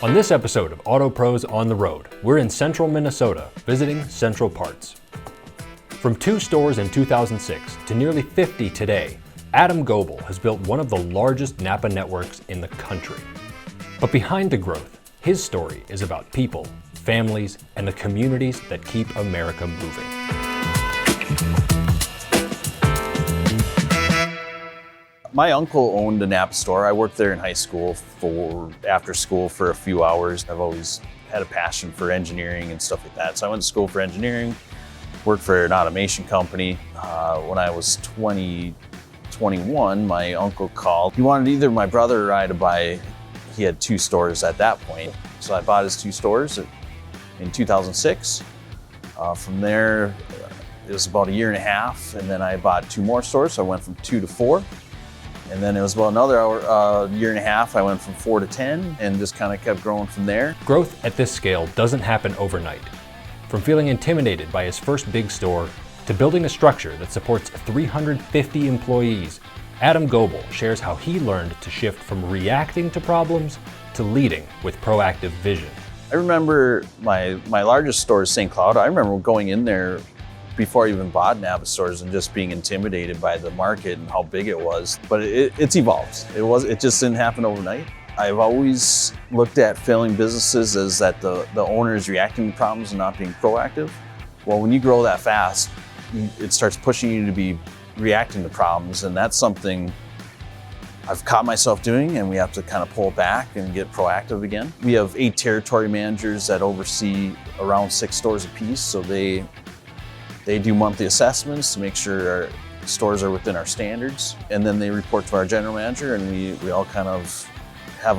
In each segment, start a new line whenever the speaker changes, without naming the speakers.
On this episode of Auto Pros on the Road, we're in central Minnesota visiting Central Parts. From 2 stores in 2006 to nearly 50 today, Adam Goebel has built one of the largest NAPA networks in the country. But behind the growth, his story is about people, families, and the communities that keep America moving.
My uncle owned a NAPA store. I worked there in high school after school for a few hours. I've always had a passion for engineering and stuff like that. So I went to school for engineering, worked for an automation company. When I was 21, my uncle called. He wanted either my brother or I to buy, he had 2 stores at that point. So I bought his 2 stores in 2006. From there, it was about a year and a half, and then I bought 2 more stores. So I went from 2 to 4. And then it was about another year and a half, I went from 4 to 10 and just kind of kept growing from there.
Growth at this scale doesn't happen overnight. From feeling intimidated by his first big store to building a structure that supports 350 employees, Adam Goebel shares how he learned to shift from reacting to problems to leading with proactive vision.
I remember my largest store is St. Cloud. I remember going in there before I even bought NAPA stores and just being intimidated by the market and how big it was. But it's evolved. It just didn't happen overnight. I've always looked at failing businesses as that the owner is reacting to problems and not being proactive. Well, when you grow that fast, it starts pushing you to be reacting to problems, and that's something I've caught myself doing, and we have to kind of pull back and get proactive again. We have 8 territory managers that oversee around 6 stores apiece, so they do monthly assessments to make sure our stores are within our standards, and then they report to our general manager, and we all kind of have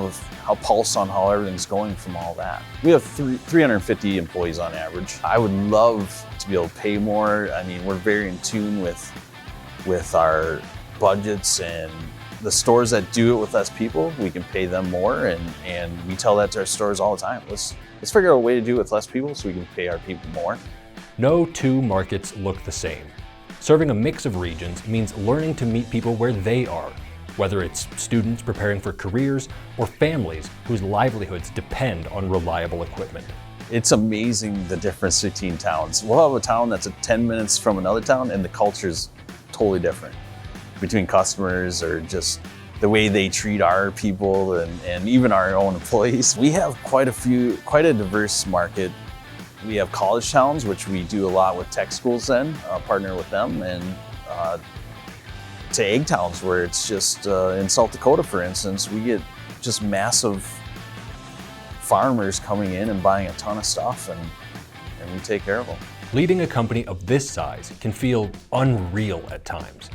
a pulse on how everything's going from all that. We have 350 employees on average. I would love to be able to pay more. I mean, we're very in tune with our budgets, and the stores that do it with less people, we can pay them more, and we tell that to our stores all the time. Let's figure out a way to do it with less people so we can pay our people more.
No 2 markets look the same. Serving a mix of regions means learning to meet people where they are, whether it's students preparing for careers or families whose livelihoods depend on reliable equipment.
It's amazing the difference between towns. We'll have a town that's 10 minutes from another town, and the culture's totally different between customers or just the way they treat our people and even our own employees. We have quite a diverse market. We have college towns, which we do a lot with tech schools partner with them, and to egg towns where it's just, in South Dakota, for instance, we get just massive farmers coming in and buying a ton of stuff, and we take care of them.
Leading a company of this size can feel unreal at times.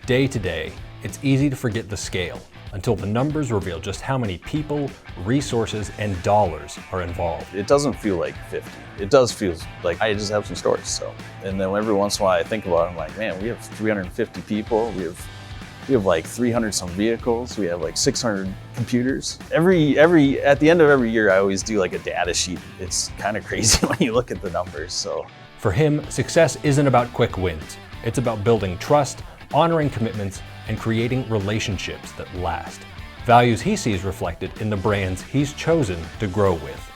Day to day, it's easy to forget the scale until the numbers reveal just how many people, resources, and dollars are involved.
It doesn't feel like 50. It does feel like I just have some stores. So, and then every once in a while I think about it, I'm like, man, we have 350 people. We have like 300 some vehicles. We have like 600 computers. At the end of every year, I always do like a data sheet. It's kind of crazy when you look at the numbers. So
for him, success isn't about quick wins. It's about building trust, honoring commitments, and creating relationships that last. Values he sees reflected in the brands he's chosen to grow with.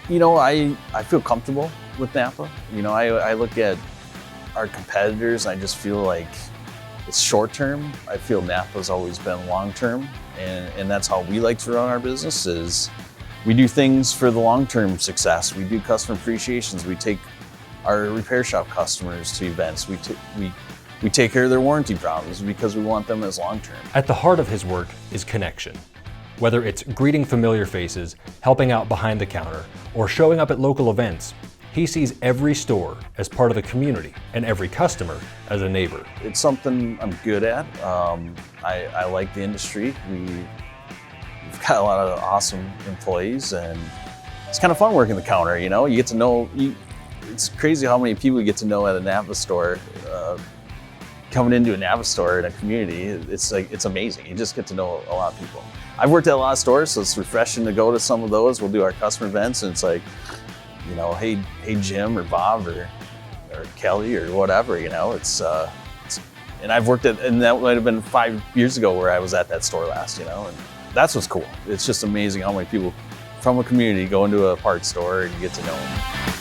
You know, I feel comfortable with NAPA. You know, I look at our competitors and I just feel like it's short term. I feel NAPA's always been long term, and that's how we like to run our business. Is we do things for the long term success. We do customer appreciations. We take our repair shop customers to events. We take care of their warranty problems because we want them as long-term.
At the heart of his work is connection. Whether it's greeting familiar faces, helping out behind the counter, or showing up at local events, he sees every store as part of the community and every customer as a neighbor.
It's something I'm good at. I like the industry. We've got a lot of awesome employees, and it's kind of fun working the counter, you know? You get to know, it's crazy how many people you get to know at a NAPA store. Coming into a NAPA store in a community, it's amazing. You just get to know a lot of people. I've worked at a lot of stores, so it's refreshing to go to some of those. We'll do our customer events, and it's like, you know, hey Jim or Bob or Kelly or whatever, you know, And I've worked at, and that might have been 5 years ago where I was at that store last, you know, and that's what's cool. It's just amazing how many people from a community go into a parts store and you get to know them.